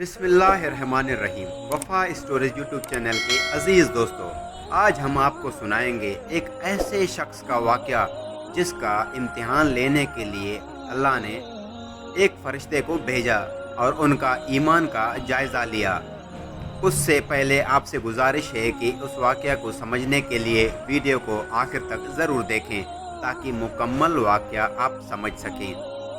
बिस्मिल्लाहिर्रहमानिर्रहीम। वफ़ा storage YouTube channel के अज़ीज़ दोस्तों, आज हम आपको सुनाएंगे एक ऐसे शख्स का वाक़या जिसका इम्तिहान लेने के लिए अल्लाह ने एक फ़रिश्ते को भेजा और उनका ईमान का जायज़ा लिया। उससे पहले आपसे गुजारिश है कि उस वाक़या को समझने के लिए वीडियो को आखिर तक ज़रूर देखें ताकि मुकम्मल वाक़या आप समझ सकें।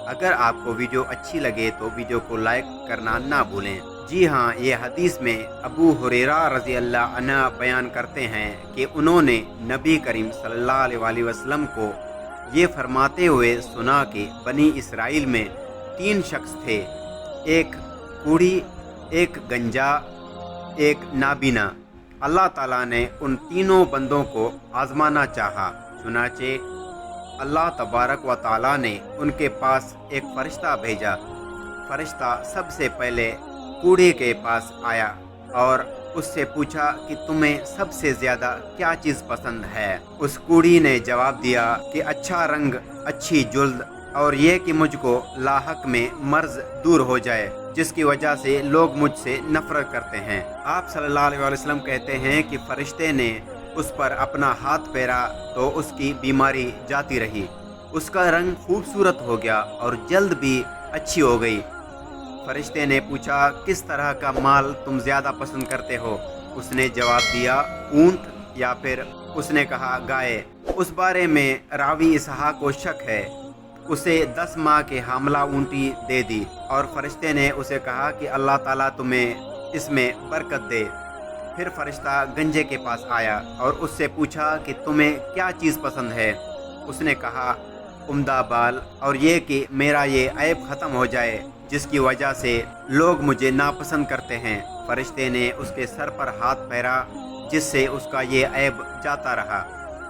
अगर आपको वीडियो अच्छी लगे तो वीडियो को लाइक करना ना भूलें। जी हाँ, ये हदीस में अबू हुरैरा रज़ी अल्लाह अन्हु बयान करते हैं कि उन्होंने नबी करीम सल्लल्लाहु अलैहि वसल्लम को ये फरमाते हुए सुना कि बनी इसराइल में 3 शख्स थे, एक कूड़ी, एक गंजा, एक नाबीना। अल्लाह ताला ने उन तीनों बंदों को आजमाना चाहा, चुनाचे अल्लाह तबारक व ताला ने उनके पास एक फ़रिश्ता भेजा। फ़रिश्ता सबसे पहले कूड़े के पास आया और उससे पूछा कि तुम्हें सबसे ज़्यादा क्या चीज़ पसंद है। उस कूड़ी ने जवाब दिया कि अच्छा रंग, अच्छी जुल्द और ये कि मुझको लाहक में मर्ज़ दूर हो जाए जिसकी वजह से लोग मुझसे नफ़रत करते हैं। आप सल्लल्लाहु अलैहि वसल्लम कहते हैं कि फ़रिश्ते ने उस पर अपना हाथ फेरा तो उसकी बीमारी जाती रही, उसका रंग खूबसूरत हो गया और जल्द भी अच्छी हो गई। फरिश्ते ने पूछा, किस तरह का माल तुम ज़्यादा पसंद करते हो? उसने जवाब दिया, ऊंट, या फिर उसने कहा गाय। उस बारे में रावी इसहाक को शक है। उसे 10 माह के हामला ऊँटी दे दी और फरिश्ते ने उसे कहा कि अल्लाह ताला तुम्हें इसमें बरकत दे। फिर फरिश्ता गंजे के पास आया और उससे पूछा कि तुम्हें क्या चीज़ पसंद है? उसने कहा उम्दा बाल, और ये कि मेरा ये ऐब ख़त्म हो जाए जिसकी वजह से लोग मुझे नापसंद करते हैं। फरिश्ते ने उसके सर पर हाथ फेरा जिससे उसका ये ऐब जाता रहा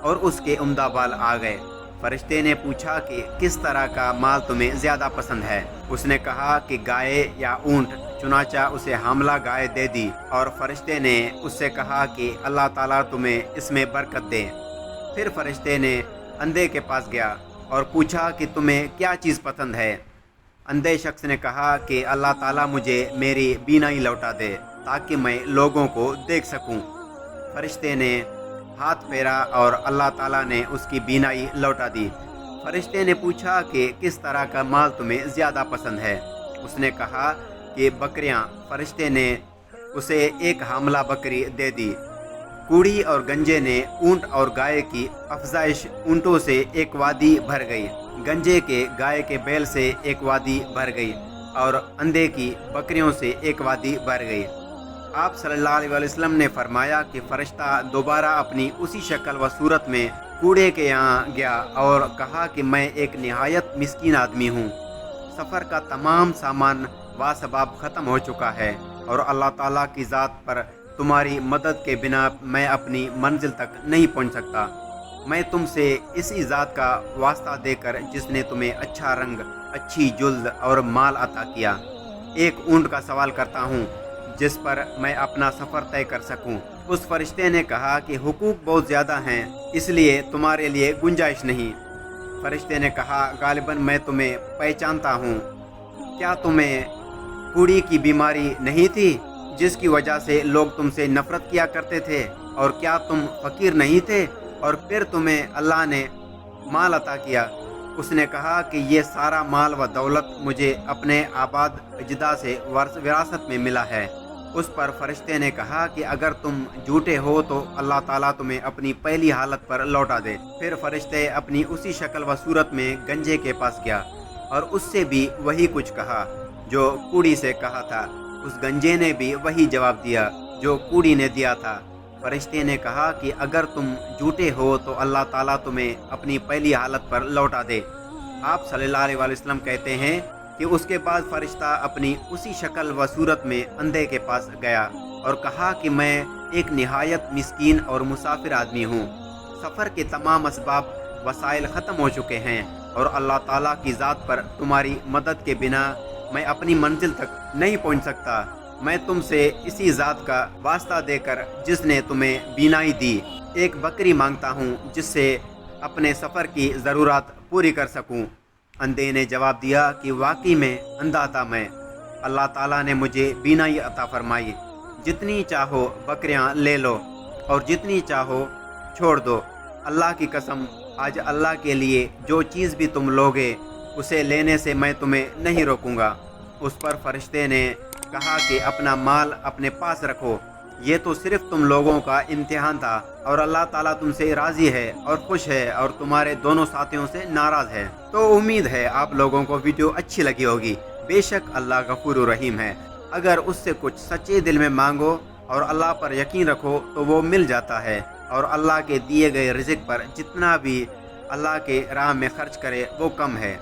और उसके उम्दा बाल आ गए। फरिश्ते ने पूछा कि किस तरह का माल तुम्हें ज़्यादा पसंद है? उसने कहा कि गाय या ऊँट। चुनाचा उसे हामला गाय दे दी और फरिश्ते ने उससे कहा कि अल्लाह ताला तुम्हें इसमें बरकत दे। फिर फरिश्ते ने अंधे के पास गया और पूछा कि तुम्हें क्या चीज़ पसंद है? अंधे शख्स ने कहा कि अल्लाह ताला मुझे मेरी बीनाई लौटा दे ताकि मैं लोगों को देख सकूं। फरिश्ते ने हाथ फेरा और अल्लाह ताला ने उसकी बीनाई लौटा दी। फरिश्ते ने पूछा कि किस तरह का माल तुम्हें ज़्यादा पसंद है? उसने कहा कि बकरियां। फरिश्ते ने उसे एक हामला बकरी दे दी। कूड़ी और गंजे ने ऊंट और गाय की अफजाइश ऊंटों से एक वादी भर गई, गंजे के गाय के बैल से एक वादी भर गई और अंधे की बकरियों से एक वादी भर गई। आप सल्लल्लाहु अलैहि वसल्लम ने फरमाया कि फ़रिश्ता दोबारा अपनी उसी शक्ल व सूरत में कूड़े के यहाँ गया और कहा कि मैं एक निहायत मिस्कीन आदमी हूँ। सफ़र का तमाम सामान वासबाब ख़त्म हो चुका है और अल्लाह ताला की ज़ात पर तुम्हारी मदद के बिना मैं अपनी मंजिल तक नहीं पहुंच सकता। मैं तुमसे इसी ज़ात का वास्ता देकर जिसने तुम्हें अच्छा रंग, अच्छी जुल्द और माल अता किया, एक ऊँट का सवाल करता हूँ जिस पर मैं अपना सफ़र तय कर सकूँ। उस फरिश्ते ने कहा कि हुकूक बहुत ज़्यादा हैं, इसलिए तुम्हारे लिए गुंजाइश नहीं। फरिश्ते ने कहा, गालिबन मैं तुम्हें पहचानता हूँ। क्या तुम्हें कूड़ी की बीमारी नहीं थी जिसकी वजह से लोग तुमसे नफ़रत किया करते थे? और क्या तुम फ़कीर नहीं थे और फिर तुम्हें अल्लाह ने माल अता किया? उसने कहा कि ये सारा माल व दौलत मुझे अपने आबाद अजदा से विरासत में मिला है। उस पर फरिश्ते ने कहा कि अगर तुम झूठे हो तो अल्लाह ताला तुम्हें अपनी पहली हालत पर लौटा दे। फिर फरिश्ते अपनी उसी शक्ल व सूरत में गंजे के पास गया और उससे भी वही कुछ कहा जो कूड़ी से कहा था। उस गंजे ने भी वही जवाब दिया जो कूड़ी ने दिया था। फरिश्ते ने कहा कि अगर तुम झूठे हो तो अल्लाह ताला तुम्हें अपनी पहली हालत पर लौटा दे। आप सल्लल्लाहु अलैहि वसल्लम कहते हैं कि उसके बाद फरिश्ता अपनी उसी शक्ल व सूरत में अंधे के पास गया और कहा कि मैं एक निहायत मिस्कीन और मुसाफिर आदमी हूँ। सफ़र के तमाम असबाब वसाइल ख़त्म हो चुके हैं और अल्लाह ताला की ज़ात पर तुम्हारी मदद के बिना मैं अपनी मंजिल तक नहीं पहुँच सकता। मैं तुमसे इसी ज़ात का वास्ता देकर जिसने तुम्हें बीनाई दी एक बकरी मांगता हूँ जिससे अपने सफ़र की ज़रूरत पूरी कर सकूँ। अंधे ने जवाब दिया कि वाकई में अंधा था मैं। अल्लाह ताला ने मुझे बीनाई अता फरमाई, जितनी चाहो बकरियां ले लो और जितनी चाहो छोड़ दो। अल्लाह की कसम, आज अल्लाह के लिए जो चीज़ भी तुम लोगे उसे लेने से मैं तुम्हें नहीं रोकूंगा। उस पर फरिश्ते ने कहा कि अपना माल अपने पास रखो, ये तो सिर्फ तुम लोगों का इम्तिहान था और अल्लाह ताला तुमसे राज़ी है और खुश है और तुम्हारे दोनों साथियों से नाराज़ है। तो उम्मीद है आप लोगों को वीडियो अच्छी लगी होगी। बेशक अल्लाह गफूर रहीम है। अगर उससे कुछ सच्चे दिल में मांगो और अल्लाह पर यकीन रखो तो वो मिल जाता है, और अल्लाह के दिए गए रिज़्क़ पर जितना भी अल्लाह के राह में खर्च करे वो कम है।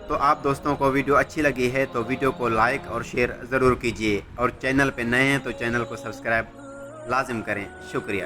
तो आप दोस्तों को वीडियो अच्छी लगी है तो वीडियो को लाइक और शेयर ज़रूर कीजिए, और चैनल पे नए हैं तो चैनल को सब्सक्राइब लाजिम करें। शुक्रिया।